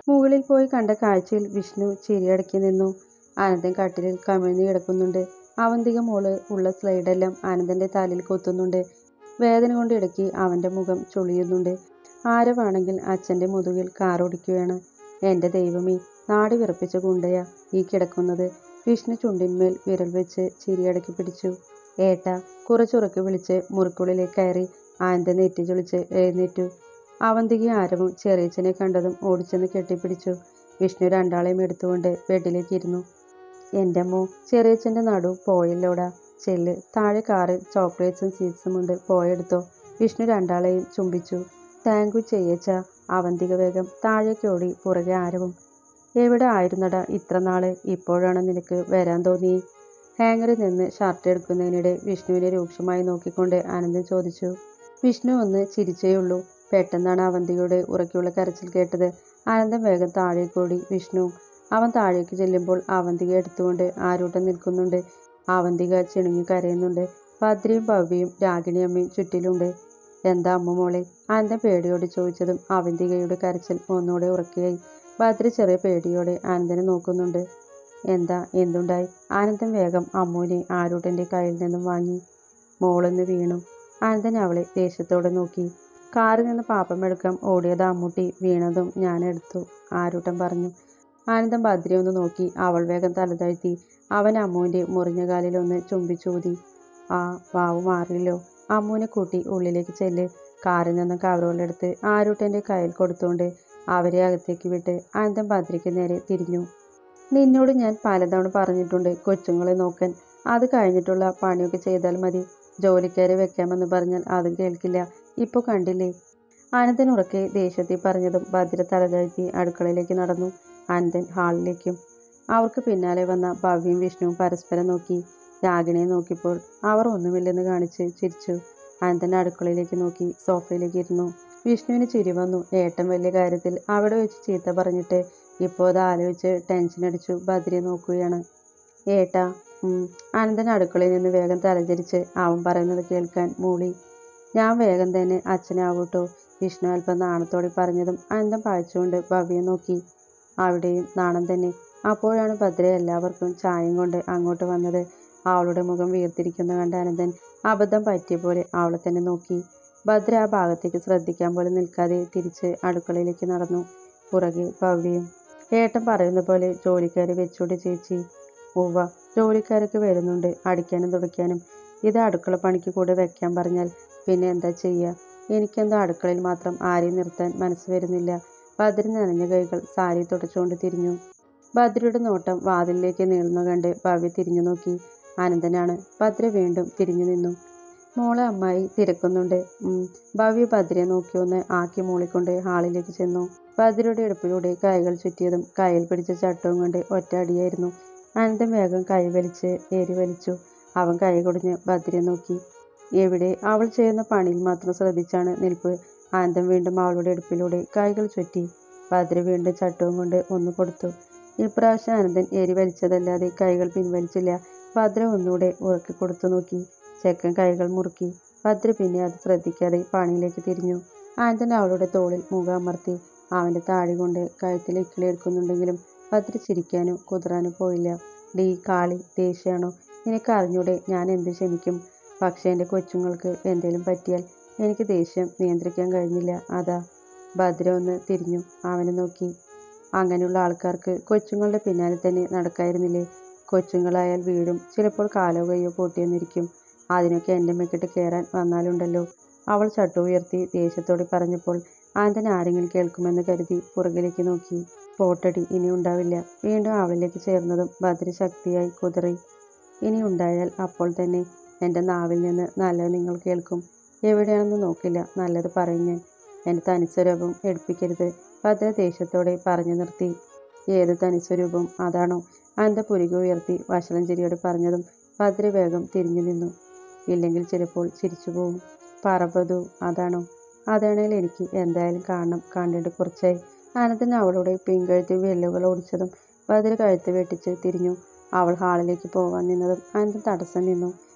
മുകളിൽ പോയി കണ്ട കാഴ്ചയിൽ വിഷ്ണു ചിരിയടക്കി നിന്നു. ആനന്ദൻ കട്ടിലിൽ കമിഴ്ന്നു കിടക്കുന്നുണ്ട്. അവന്തിക മോള് ഉള്ള സ്ലൈഡെല്ലാം ആനന്ദന്റെ തലയിൽ കൊത്തുന്നുണ്ട്. വേദന കൊണ്ട് ഇടയ്ക്ക് അവന്റെ മുഖം ചുളിയുന്നുണ്ട്. ആരവാണെങ്കിൽ അച്ഛന്റെ മുതുകിൽ കാറോടിക്കുകയാണ്. എന്റെ ദൈവമേ, നാടി വിറപ്പിച്ച ഗുണ്ടയാ ഈ കിടക്കുന്നത്. വിഷ്ണു ചുണ്ടിന്മേൽ വിരൽ വെച്ച് ചിരിയടക്കി പിടിച്ചു. ഏട്ടാ, കുറച്ചുറക്കെ വിളിച്ച് മുറിക്കുള്ളിലേക്ക് കയറി. ആനന്ദൻ നെറ്റിച്ചൊളിച്ച് എഴുന്നേറ്റു. അവന്തികയും ആരവും ചെറിയച്ഛനെ കണ്ടതും ഓടിച്ചെന്ന് കെട്ടിപ്പിടിച്ചു. വിഷ്ണു രണ്ടാളെയും എടുത്തുകൊണ്ട് ബെഡിലേക്ക് ഇരുന്നു. എൻ്റെ അമ്മോ, ചെറിയച്ഛൻ്റെ നടു പോയല്ലോടാ. ചെല്ല്, താഴെ കാറിൽ ചോക്ലേറ്റ്സും സ്വീറ്റ്സും ഉണ്ട്, പോയെടുത്തോ. വിഷ്ണു രണ്ടാളെയും ചുംബിച്ചു. Thank you ചെയ്യച്ച. അവന്തിക വേഗം താഴേക്ക് ഓടി, പുറകെ ആരവും. എവിടെ ആയിരുന്നടാ ഇത്ര നാള്? ഇപ്പോഴാണ് നിനക്ക് വരാൻ തോന്നി? ഹാങ്ങറിൽ നിന്ന് ഷർട്ട് എടുക്കുന്നതിനിടെ വിഷ്ണുവിനെ രൂക്ഷമായി നോക്കിക്കൊണ്ട് ആനന്ദൻ ചോദിച്ചു. വിഷ്ണു ഒന്ന് ചിരിച്ചേയുള്ളൂ. പെട്ടെന്നാണ് അവന്തികയുടെ ഉറക്കെയുള്ള കരച്ചിൽ കേട്ടത്. ആനന്ദൻ വേഗം താഴേക്കോടി. വിഷ്ണു. അവൻ താഴേക്ക് ചെല്ലുമ്പോൾ അവന്തിക എടുത്തുകൊണ്ട് ആരൂട്ടൻ നിൽക്കുന്നുണ്ട്. അവന്തിക ചിണുങ്ങി കരയുന്നുണ്ട്. ഭദ്രയും ഭവ്യയും രാഗിണിയമ്മയും ചുറ്റിലുണ്ട്. എന്താ അമ്മ മോളെ? ആനന്ദൻ പേടിയോടെ ചോദിച്ചതും അവന്തികയുടെ കരച്ചിൽ ഒന്നുകൂടെ ഉറക്കെയായി. ഭദ്ര ചെറിയ പേടിയോടെ ആനന്ദനെ നോക്കുന്നുണ്ട്. എന്താ, എന്തുണ്ടായി? ആനന്ദൻ വേഗം അമ്മുവിനെ ആരൂട്ടന്റെ കയ്യിൽ നിന്നും വാങ്ങി. മോളൊന്ന് വീണു. ആനന്ദൻ അവളെ ദേഷ്യത്തോടെ നോക്കി. കാറിൽ നിന്ന് പാപ്പം എടുക്കാൻ ഓടിയത് അമ്മൂട്ടി, വീണതും ഞാൻ എടുത്തു, ആരൂട്ടൻ പറഞ്ഞു. ആനന്ദൻ ഭദ്രയെ ഒന്ന് നോക്കി. അവൾ വേഗം തല താഴ്ത്തി. അവൻ അമ്മുവിന്റെ മുറിഞ്ഞ കാലിൽ ഒന്ന് ചുംബിച്ചൂതി. ആ, വാവ് മാറിയല്ലോ. അമ്മുവിനെ കൂട്ടി ഉള്ളിലേക്ക് ചെല്ല്. കാറിൽ നിന്നും കവറുകളെടുത്ത് ആരൂട്ടന്റെ കയ്യിൽ കൊടുത്തുകൊണ്ട് അവരെ അകത്തേക്ക് വിട്ട് ആനന്ദൻ ഭദ്രയ്ക്ക് നേരെ തിരിഞ്ഞു. നിന്നോട് ഞാൻ പലതവണ പറഞ്ഞിട്ടുണ്ട് കൊച്ചുങ്ങളെ നോക്കാൻ. അത് കഴിഞ്ഞിട്ടുള്ള പണിയൊക്കെ ചെയ്താൽ മതി. ജോലിക്കാരെ വെക്കാമെന്ന് പറഞ്ഞാൽ അതും കേൾക്കില്ല. ഇപ്പോൾ കണ്ടില്ലേ? ആനന്ദൻ ഉറക്കെ ദേഷ്യത്തിൽ പറഞ്ഞതും ഭദ്ര തലതാഴ്ത്തി അടുക്കളയിലേക്ക് നടന്നു. ആനന്ദൻ ഹാളിലേക്കും. അവർക്ക് പിന്നാലെ വന്ന ഭവ്യയും വിഷ്ണുവും പരസ്പരം നോക്കി. രാഗിണിയെ നോക്കിയപ്പോൾ അവർ ഒന്നുമില്ലെന്ന് കാണിച്ച് ചിരിച്ചു. ആനന്ദൻ അടുക്കളയിലേക്ക് നോക്കി സോഫയിലേക്ക് ഇരുന്നു. വിഷ്ണുവിന് ചിരി വന്നു. ഏട്ടൻ വലിയ കാര്യത്തിൽ അവിടെ വെച്ച് ചീത്ത പറഞ്ഞിട്ട് ഇപ്പോൾ അത് ആലോചിച്ച് ടെൻഷൻ അടിച്ചു ഭദ്രയെ നോക്കുകയാണ്. ഏട്ടാ. ആനന്ദൻ അടുക്കളയിൽ നിന്ന് വേഗം തലചരിച്ച് അവൻ പറയുന്നത് കേൾക്കാൻ മൂളി. ഞാൻ വേഗം തന്നെ അച്ഛനാവൂട്ടോ, വിഷ്ണു അല്പം നാണത്തോടെ പറഞ്ഞതും ആനന്ദൻ പായിച്ചുകൊണ്ട് ഭവ്യയെ നോക്കി. അവിടെയും നാണം തന്നെ. അപ്പോഴാണ് ഭദ്ര എല്ലാവർക്കും ചായയും കൊണ്ട് അങ്ങോട്ട് വന്നത്. അവളുടെ മുഖം വീർത്തിരിക്കുന്ന കണ്ട ആനന്ദൻ അബദ്ധം പറ്റിയ പോലെ അവളെ തന്നെ നോക്കി. ഭദ്ര ആ ഭാഗത്തേക്ക് ശ്രദ്ധിക്കാൻ പോലും നിൽക്കാതെ തിരിച്ച് അടുക്കളയിലേക്ക് നടന്നു. പുറകെ ഭവ്യയും. ഏട്ടൻ പറയുന്ന പോലെ ജോലിക്കാരെ വെച്ചൂടെ ചേച്ചി? ഉവ്വ, ജോലിക്കാരൊക്കെ വരുന്നുണ്ട്, അടിക്കാനും തുടയ്ക്കാനും. ഇത് അടുക്കള പണിക്ക് കൂടെ വെക്കാൻ പറഞ്ഞാൽ പിന്നെ എന്താ ചെയ്യുക? എനിക്കെന്തോ അടുക്കളയിൽ മാത്രം ആരെയും നിർത്താൻ മനസ്സ് വരുന്നില്ല. ഭദ്ര നനഞ്ഞ കൈകൾ സാരി തുടച്ചുകൊണ്ട് തിരിഞ്ഞു. ഭദ്രയുടെ നോട്ടം വാതിലിലേക്ക് നീളുന്ന കണ്ട് ഭവ്യ തിരിഞ്ഞു നോക്കി. ആനന്ദനാണ്. ഭദ്ര വീണ്ടും തിരിഞ്ഞു നിന്നു. മോളെ അമ്മായി തിരക്കുന്നുണ്ട്. ഭവ്യ ഭദ്രയെ നോക്കി ഒന്ന് ആക്കി മൂളിക്കൊണ്ട് ഹാളിലേക്ക് ചെന്നു. ഭദ്രയുടെ ഇടുപ്പിലൂടെ കൈകൾ ചുറ്റിയതും കയ്യിൽ പിടിച്ച ചട്ടവും കൊണ്ട് ഒറ്റ അടിയായിരുന്നു. ആനന്ദൻ വേഗം കൈ വലിച്ച് ഏരി വലിച്ചു. അവൻ കൈ കുടിഞ്ഞ് ഭദ്രയെ നോക്കി. എവിടെ? അവൾ ചെയ്യുന്ന പണിയിൽ മാത്രം ശ്രദ്ധിച്ചാണ് നിൽപ്പ്. ആനന്ദൻ വീണ്ടും അവളുടെ ഇടുപ്പിലൂടെ കൈകൾ ചുറ്റി. ഭദ്ര വീണ്ടും ചട്ടവും കൊണ്ട് ഒന്ന് കൊടുത്തു. ഇപ്രാവശ്യം ആനന്ദൻ ഏരി വലിച്ചതല്ലാതെ കൈകൾ പിൻവലിച്ചില്ല. ഭദ്ര ഒന്നുകൂടെ ഉറക്കി കൊടുത്തു നോക്കി. ചെക്കൻ കൈകൾ മുറുക്കി. ഭദ്ര പിന്നെ അത് ശ്രദ്ധിക്കാതെ പണിയിലേക്ക് തിരിഞ്ഞു. ആനന്ദൻ അവളുടെ തോളിൽ മുഖം അമർത്തി. അവന്റെ താടി കൊണ്ട് കഴുത്തിൽ ഇക്കിളി എടുക്കുന്നുണ്ടെങ്കിലും ഭദ്ര ചിരിക്കാനോ കുതിരാനോ പോയില്ല. ഡീ കാളി, ദേഷ്യാണോ? നിനക്ക് അറിഞ്ഞൂടെ ഞാൻ എന്ത് ക്ഷമിക്കും? പക്ഷെ എൻ്റെ കൊച്ചുങ്ങൾക്ക് എന്തേലും പറ്റിയാൽ എനിക്ക് ദേഷ്യം നിയന്ത്രിക്കാൻ കഴിഞ്ഞില്ല, അതാ. ഭദ്ര ഒന്ന് തിരിഞ്ഞു അവനെ നോക്കി. അങ്ങനെയുള്ള ആൾക്കാർക്ക് കൊച്ചുങ്ങളുടെ പിന്നാലെ തന്നെ നടക്കായിരുന്നില്ലേ? കൊച്ചുങ്ങളായാൽ വീഴും, ചിലപ്പോൾ കാലോ കയ്യോ പൊട്ടിയെന്നിരിക്കും. അതിനൊക്കെ എൻ്റെ മെക്കിട്ട് കയറാൻ വന്നാലുണ്ടല്ലോ. അവൾ ചട്ടു ഉയർത്തി ദേഷ്യത്തോടെ പറഞ്ഞപ്പോൾ ആനന്ദൻ ആരെങ്കിലും കേൾക്കുമെന്ന് കരുതി പുറകിലേക്ക് നോക്കി. പോട്ടടി, ഇനി ഉണ്ടാവില്ല. വീണ്ടും അവളിലേക്ക് ചേർന്നതും ഭദ്ര ശക്തിയായി കുതറി. ഇനി ഉണ്ടായാൽ അപ്പോൾ തന്നെ എൻ്റെ നാവിൽ നിന്ന് നല്ലത് നിങ്ങൾ കേൾക്കും. എവിടെയാണെന്ന് നോക്കില്ല, നല്ലത് പറയും ഞാൻ. എൻ്റെ തനിസ്വരൂപം എടുപ്പിക്കരുത്, ഭദ്ര ദേഷ്യത്തോടെ പറഞ്ഞു നിർത്തി. ഏത് തനിസ്വരൂപം? അതാണോ? അനന്ത പുരിക ഉയർത്തി വഷളം ചിരിയോടെ പറഞ്ഞതും ഭദ്ര വേഗം തിരിഞ്ഞു നിന്നു. ഇല്ലെങ്കിൽ ചിലപ്പോൾ ചിരിച്ചു പോവും. പറബതു, അതാണോ? അതാണെങ്കിൽ എനിക്ക് എന്തായാലും കാണണം, കണ്ടിട്ട് കുറച്ചായി. ആനന്ദൻ അവളുടെ പിൻകഴുത്തിൽ വെല്ലുകൾ ഓടിച്ചതും ഭദ്ര കഴുത്ത് വെട്ടിച്ച് തിരിഞ്ഞു. അവൾ ഹാളിലേക്ക് പോവാൻ നിന്നതും ആനന്ദൻ തടസ്സം നിന്നു.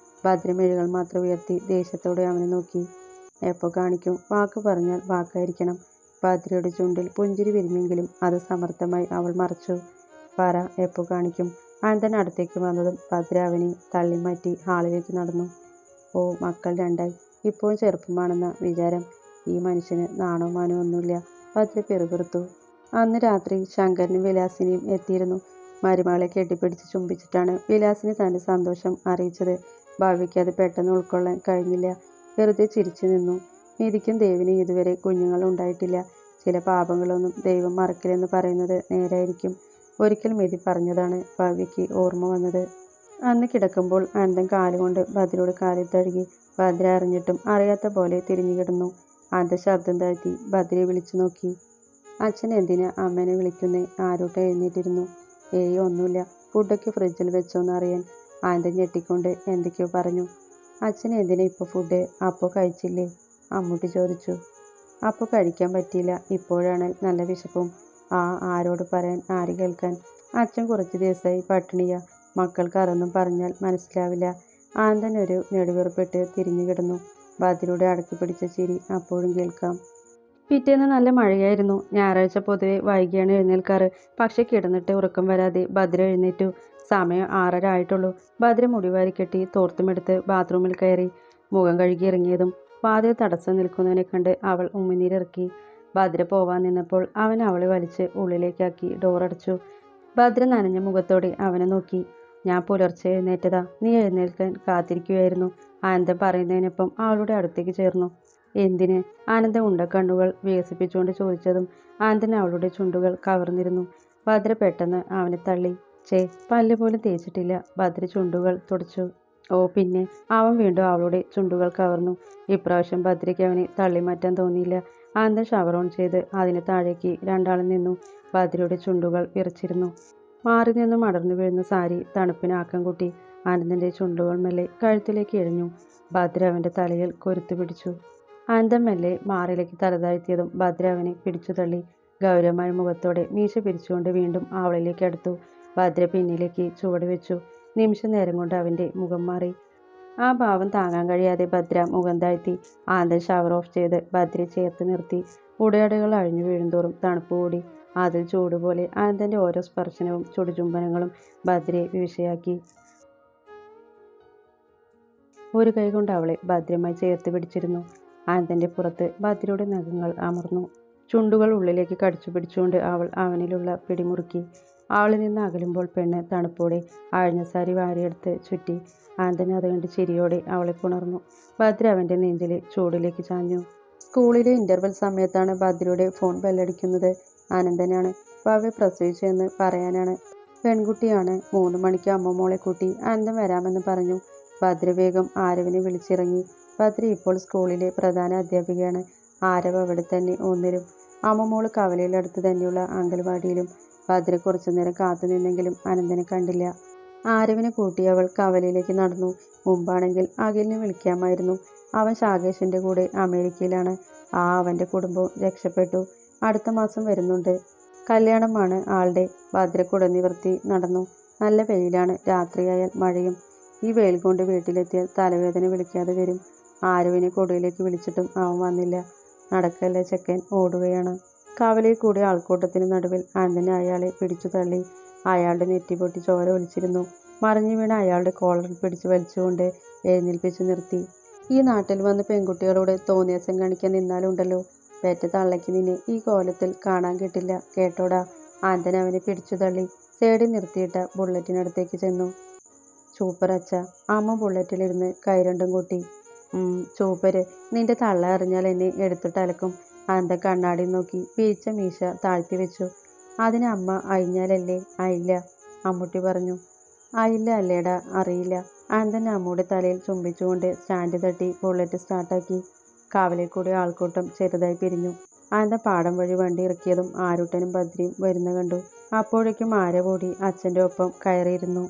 ഭദ്ര മെഴികൾ മാത്രം ഉയർത്തി ദേഷ്യത്തോടെ അവനെ നോക്കി. എപ്പോൾ കാണിക്കും? വാക്ക് പറഞ്ഞാൽ വാക്കായിരിക്കണം. ഭദ്രയുടെ ചുണ്ടിൽ പുഞ്ചിരി വിരിഞ്ഞെങ്കിലും അത് സമർത്ഥമായി അവൾ മറച്ചു. പറ, എപ്പോ കാണിക്കും? അനന്തൻ അടുത്തേക്ക് വന്നതും ഭദ്ര അവനെ തള്ളിമാറ്റി ഹാളിലേക്ക് നടന്നു. ഓ, മക്കൾ രണ്ടായി. ഇപ്പോഴും ചെറുപ്പമാണെന്ന വിചാരം. ഈ മനുഷ്യന് നാണോ മാനോ ഒന്നുമില്ല, ഭദ്ര പിറുപിറുത്തു. അന്ന് രാത്രി ശങ്കരനും വിലാസിനിയും എത്തിയിരുന്നു. മരുമകളെ കെട്ടിപ്പിടിച്ച് ചുംബിച്ചിട്ടാണ് വിലാസിനി തൻ്റെ സന്തോഷം അറിയിച്ചത്. ഭാവിക്ക് അത് പെട്ടെന്ന് ഉൾക്കൊള്ളാൻ കഴിഞ്ഞില്ല. വെറുതെ ചിരിച്ചു നിന്നു. നിധിക്കും ദേവിനും ഇതുവരെ കുഞ്ഞുങ്ങൾ ഉണ്ടായിട്ടില്ല. ചില പാപങ്ങളൊന്നും ദൈവം മറക്കില്ലെന്ന് പറയുന്നത് നേരായിരിക്കും. ഒരിക്കൽ മിതി പറഞ്ഞതാണ് ഭവ്യയ്ക്ക് ഓർമ്മ വന്നത്. അന്ന് കിടക്കുമ്പോൾ അനന്തൻ കാലുകൊണ്ട് ഭദ്രയുടെ കാലിൽ തഴുകി. ഭദ്ര അറിഞ്ഞിട്ടും അറിയാത്ത പോലെ തിരിഞ്ഞു കിടന്നു. അനന്തൻ ശബ്ദം താഴ്ത്തി ഭദ്രയെ വിളിച്ചു നോക്കി. അച്ഛൻ എന്തിനാ അമ്മേനെ വിളിക്കുന്നേ? ആരോട്ട് എഴുന്നേറ്റിരുന്നു. ഏയ് ഒന്നുമില്ല, ഫുഡൊക്കെ ഫ്രിഡ്ജിൽ വെച്ചോന്ന് അറിയാൻ. അനന്തൻ ഞെട്ടിക്കൊണ്ട് എന്തൊക്കെയോ പറഞ്ഞു. അച്ഛൻ എന്തിനാ ഇപ്പോൾ ഫുഡ്? അപ്പോൾ കഴിച്ചില്ലേ? അമ്മൂട്ടി ചോദിച്ചു. അപ്പോൾ കഴിക്കാൻ പറ്റിയില്ല. ഇപ്പോഴാണ് നല്ല വിശപ്പും. ആ, ആരോട് പറയാൻ, ആര് കേൾക്കാൻ? അച്ഛൻ കുറച്ച് ദിവസമായി പട്ടിണിയാ. മക്കൾക്ക് അതൊന്നും പറഞ്ഞാൽ മനസ്സിലാവില്ല. ആനന്ദൻ ഒരു നെടുവീർപ്പിട്ട് തിരിഞ്ഞു കിടന്നു. ഭദ്രയുടെ അടക്കി പിടിച്ച ചിരി അപ്പോഴും കേൾക്കാം. പിറ്റേന്ന് നല്ല മഴയായിരുന്നു. ഞായറാഴ്ച പൊതുവെ വൈകിയാണ് എഴുന്നേൽക്കാറ്. പക്ഷെ കിടന്നിട്ട് ഉറക്കം വരാതെ ഭദ്ര എഴുന്നേറ്റു. സമയം 6:30 ആയിട്ടുള്ളൂ. ഭദ്ര മുടിവാരി കെട്ടി തോർത്തുമെടുത്ത് ബാത്റൂമിൽ കയറി. മുഖം കഴുകി ഇറങ്ങിയതും വാതിൽ തടസ്സം നിൽക്കുന്നവനെ കണ്ട് അവൾ ഉമിനീരിറക്കി. ഭദ്ര പോവാൻ നിന്നപ്പോൾ അവൻ അവളെ വലിച്ച് ഉള്ളിലേക്കാക്കി ഡോറടച്ചു. ഭദ്ര നനഞ്ഞ മുഖത്തോടെ അവനെ നോക്കി. ഞാൻ പുലർച്ചെ എഴുന്നേറ്റതാ. നീ എഴുന്നേൽക്കാൻ കാത്തിരിക്കുകയായിരുന്നു. ആനന്ദൻ പറയുന്നതിനൊപ്പം അവളുടെ അടുത്തേക്ക് ചേർന്നു. എന്തിന്? ആനന്ദൻ ഉണ്ടക്കണ്ണുകൾ വികസിപ്പിച്ചുകൊണ്ട് ചോദിച്ചതും ആനന്ദൻ അവളുടെ ചുണ്ടുകൾ കവർന്നിരുന്നു. ഭദ്ര പെട്ടെന്ന് അവനെ തള്ളി. ചേ, പല്ല് പോലും തേച്ചിട്ടില്ല. ഭദ്ര ചുണ്ടുകൾ തുടച്ചു. ഓ പിന്നെ. അവൻ വീണ്ടും അവളുടെ ചുണ്ടുകൾ കവർന്നു. ഇപ്രാവശ്യം ഭദ്രയ്ക്ക് അവനെ തള്ളിമാറ്റാൻ തോന്നിയില്ല. ആനന്ദൻ ഷവർ ഓൺ ചെയ്ത് അതിന് താഴേക്ക് രണ്ടാളും നിന്നു. ഭദ്രയുടെ ചുണ്ടുകൾ വിറച്ചിരുന്നു. മാറി നിന്നും അടർന്നു വീഴുന്ന സാരി തണുപ്പിന് ആക്കം കൂട്ടി. ആനന്ദന്റെ ചുണ്ടുകൾ മെല്ലെ കഴുത്തിലേക്ക് ഇഴഞ്ഞു. ഭദ്ര അവന്റെ തലയിൽ കൊരുത്തു പിടിച്ചു. ആനന്ദൻ മെല്ലെ മാറിലേക്ക് തലതാഴ്ത്തിയതും ഭദ്ര അവനെ പിടിച്ചു തള്ളി. ഗൗരവമായ മുഖത്തോടെ മീശ പിരിച്ചുകൊണ്ട് വീണ്ടും അവളിലേക്ക് അടുത്തു. ഭദ്ര പിന്നിലേക്ക് ചുവട് വെച്ചു. നിമിഷ നേരം കൊണ്ട് അവന്റെ മുഖം മാറി. ആ ഭാവം താങ്ങാൻ കഴിയാതെ ഭദ്ര മുഖം താഴ്ത്തി. ആനന്ദൻ ഷവർ ഓഫ് ചെയ്ത് ഭദ്രയെ ചേർത്ത് നിർത്തി. ഉടയാടകൾ അഴിഞ്ഞു വീഴുന്തോറും തണുപ്പ് കൂടി. അതിൽ ചൂടുപോലെ ആനന്ദന്റെ ഓരോ സ്പർശനവും ചുടുചുംബനങ്ങളും ഭദ്രയെ വിവശയാക്കി. ഒരു കൈ കൊണ്ട് അവളെ ഭദ്രമായി ചേർത്ത് പിടിച്ചിരുന്നു. ആനന്ദന്റെ പുറത്ത് ഭദ്രയുടെ നഖങ്ങൾ അമർന്നു. ചുണ്ടുകൾ ഉള്ളിലേക്ക് കടിച്ചു പിടിച്ചുകൊണ്ട് അവൾ അവനിലുള്ള പിടിമുറുക്കി. അവളിൽ നിന്ന് അകലുമ്പോൾ പെണ്ണ് തണുപ്പോടെ അഴിഞ്ഞ സാരി വാരിയെടുത്ത് ചുറ്റി. ആനന്ദൻ അത് കണ്ട് ചിരിയോടെ അവളെ പുണർന്നു. ഭദ്ര അവന്റെ നെഞ്ചിലെ ചൂടിലേക്ക് ചാഞ്ഞു. സ്കൂളിലെ ഇന്റർവെൽ സമയത്താണ് ഭദ്രയുടെ ഫോൺ ബെല്ലടിക്കുന്നത്. ആനന്ദനാണ്. ഭവ്യ പ്രസവിച്ചു എന്ന് പറയാനാണ്. പെൺകുട്ടിയാണ്. 3 മണിക്ക് അമ്മമ്മോളെ കൂട്ടി ആനന്ദൻ വരാമെന്ന് പറഞ്ഞു. ഭദ്ര വേഗം ആരവിനെ വിളിച്ചിറങ്ങി. ഭദ്ര ഇപ്പോൾ സ്കൂളിലെ പ്രധാന അധ്യാപികയാണ്. ആരവ് അവിടെ തന്നെ ഒന്നിലും. അമ്മമ്മോള് കവലയിലടുത്ത് തന്നെയുള്ള അംഗൻവാടിയിലും. ഭദ്ര കുറച്ചു നേരം കാത്തു നിന്നെങ്കിലും അനന്തനെ കണ്ടില്ല. ആരവിനെ കൂട്ടി അവൾ കവലയിലേക്ക് നടന്നു. മുമ്പാണെങ്കിൽ അഖിലിനെ വിളിക്കാമായിരുന്നു. അവൻ ശാകേഷിന്റെ കൂടെ അമേരിക്കയിലാണ്. അവന്റെ കുടുംബവും രക്ഷപ്പെട്ടു. അടുത്ത മാസം വരുന്നുണ്ട്. കല്യാണമാണ് ആളുടെ. ഭദ്ര കുടനിവർത്തി നടന്നു. നല്ല വെയിലാണ്. രാത്രിയായാൽ മഴയും. ഈ വെയിൽ കൊണ്ട് വീട്ടിലെത്തിയാൽ തലവേദന വിളിക്കാതെ വരും. ആരവിനെ കൊടുവിലേക്ക് വിളിച്ചിട്ടും അവൻ വന്നില്ല. നടക്കല്ലേ ചെക്കൻ, ഓടുകയാണ്. കവലയിൽ കൂടി ആൾക്കൂട്ടത്തിന് നടുവിൽ ആനന്ദൻ അയാളെ പിടിച്ചു തള്ളി. അയാളുടെ നെറ്റി പൊട്ടി ചോര ഒലിച്ചിരുന്നു. മറിഞ്ഞു വീണ അയാളുടെ കോളറിൽ പിടിച്ചു വലിച്ചുകൊണ്ട് എഴുന്നേൽപ്പിച്ചു നിർത്തി. ഈ നാട്ടിൽ വന്ന് പെൺകുട്ടികളോട് തോന്നിയാസം കാണിക്കാൻ നിന്നാലുണ്ടല്ലോ, പെറ്റ തള്ളയ്ക്ക് നിന്നെ ഈ കോലത്തിൽ കാണാൻ കിട്ടില്ല, കേട്ടോടാ. ആനന്ദൻ അവനെ പിടിച്ചു തള്ളി സൈഡിൽ നിർത്തിയിട്ട ബുള്ളറ്റിനടുത്തേക്ക് ചെന്നു. സൂപ്പർ അച്ഛ. അമ്മ ബുള്ളറ്റിലിരുന്ന് കൈ രണ്ടും കൂട്ടി. സൂപ്പര്. നിന്റെ തള്ള അറിഞ്ഞാൽ എന്നെ എടുത്തിട്ട് അലക്കും. ആനന്ദൻ കണ്ണാടി നോക്കി പിരിച്ച മീശ താഴ്ത്തി വെച്ചു. അതിന് അമ്മ അയിഞ്ഞാലല്ലേ? അയില്ല, അമ്മൂട്ടി പറഞ്ഞു. അയില്ല അല്ലേടാ? അറിയില്ല. ആനന്ദൻ അമ്മൂടെ തലയിൽ ചുംബിച്ചുകൊണ്ട് സ്റ്റാൻഡ് തട്ടി ബുള്ളറ്റ് സ്റ്റാർട്ടാക്കി. കവലയിൽ കൂടി ആൾക്കൂട്ടം ചെറുതായി പിരിഞ്ഞു. ആനന്ദൻ പാടം വഴി വണ്ടി ഇറക്കിയതും ആരൂട്ടനും ഭദ്രയും വരുന്ന കണ്ടു. അപ്പോഴേക്കും ആരവോടി അച്ഛൻ്റെ ഒപ്പം കയറിയിരുന്നു.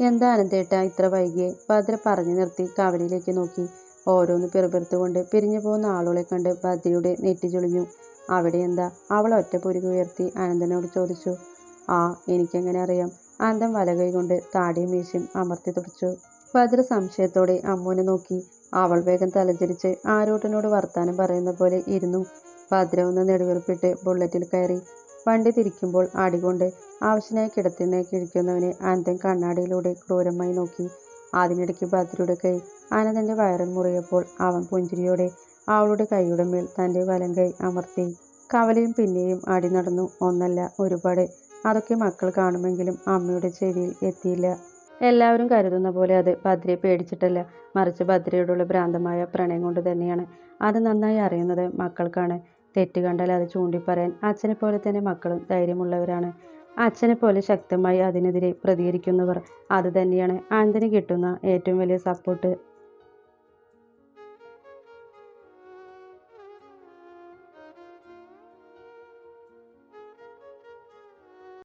എന്താ അനന്തേട്ടാ ഇത്ര വൈകിയേ? ഭദ്ര പറഞ്ഞു നിർത്തി കവലയിലേക്ക് നോക്കി. ഓരോന്ന് പിറുപിറുത്തുകൊണ്ട് പിരിഞ്ഞു പോകുന്ന ആളുകളെ കണ്ട് ഭദ്രയുടെ നെറ്റി ചുളിഞ്ഞു. അവിടെ എന്താ? അവൾ ഒറ്റ പുരുക് ഉയർത്തി അനന്തനോട് ചോദിച്ചു. എനിക്കെങ്ങനെ അറിയാം? അനന്തൻ വലകൈ കൊണ്ട് താടിയും മീശയും അമർത്തി തുടച്ചു. ഭദ്ര സംശയത്തോടെ അമ്മുവിനെ നോക്കി. അവൾ വേഗം തലചരിച്ച് ആരൂട്ടനോട് വർത്താനം പറയുന്ന പോലെ ഇരുന്നു. ഭദ്ര ഒന്ന് നെടുവീർപ്പിട്ട് ബുള്ളറ്റിൽ കയറി. വണ്ടി തിരിക്കുമ്പോൾ ആടികൊണ്ട് ആവശ്യനായി കിടത്തിനെ കിഴിക്കുന്നവനെ ആനന്ദൻ കണ്ണാടിയിലൂടെ ക്രൂരമായി നോക്കി. അതിനിടയ്ക്ക് ഭദ്രയുടെ കൈ ആനന്ദന്റെ വയറിൽ മുറിയപ്പോൾ അവൻ പുഞ്ചിരിയോടെ അവളുടെ കൈയുടെ മേൽ തന്റെ വലം കൈ അമർത്തി. കവലയും പിന്നെയും ആടി നടന്നു. ഒന്നല്ല, ഒരുപാട്. അതൊക്കെ മക്കൾ കാണുമെങ്കിലും അമ്മയുടെ ചെവിയിൽ എത്തിയില്ല. എല്ലാവരും കരുതുന്ന പോലെ അത് ഭദ്രയെ പേടിച്ചിട്ടല്ല, മറിച്ച് ഭദ്രയോടുള്ള ഭ്രാന്തമായ പ്രണയം കൊണ്ട് തന്നെയാണ്. അത് നന്നായി അറിയുന്നത് മക്കൾക്കാണ്. തെറ്റ് കണ്ടാൽ അത് ചൂണ്ടിപ്പറയാൻ അച്ഛനെ പോലെ തന്നെ മക്കളും ധൈര്യമുള്ളവരാണ്. അച്ഛനെ പോലെ ശക്തമായി അതിനെതിരെ പ്രതികരിക്കുന്നവർ. അത് തന്നെയാണ് ആനന്ദിന് കിട്ടുന്ന ഏറ്റവും വലിയ സപ്പോർട്ട്.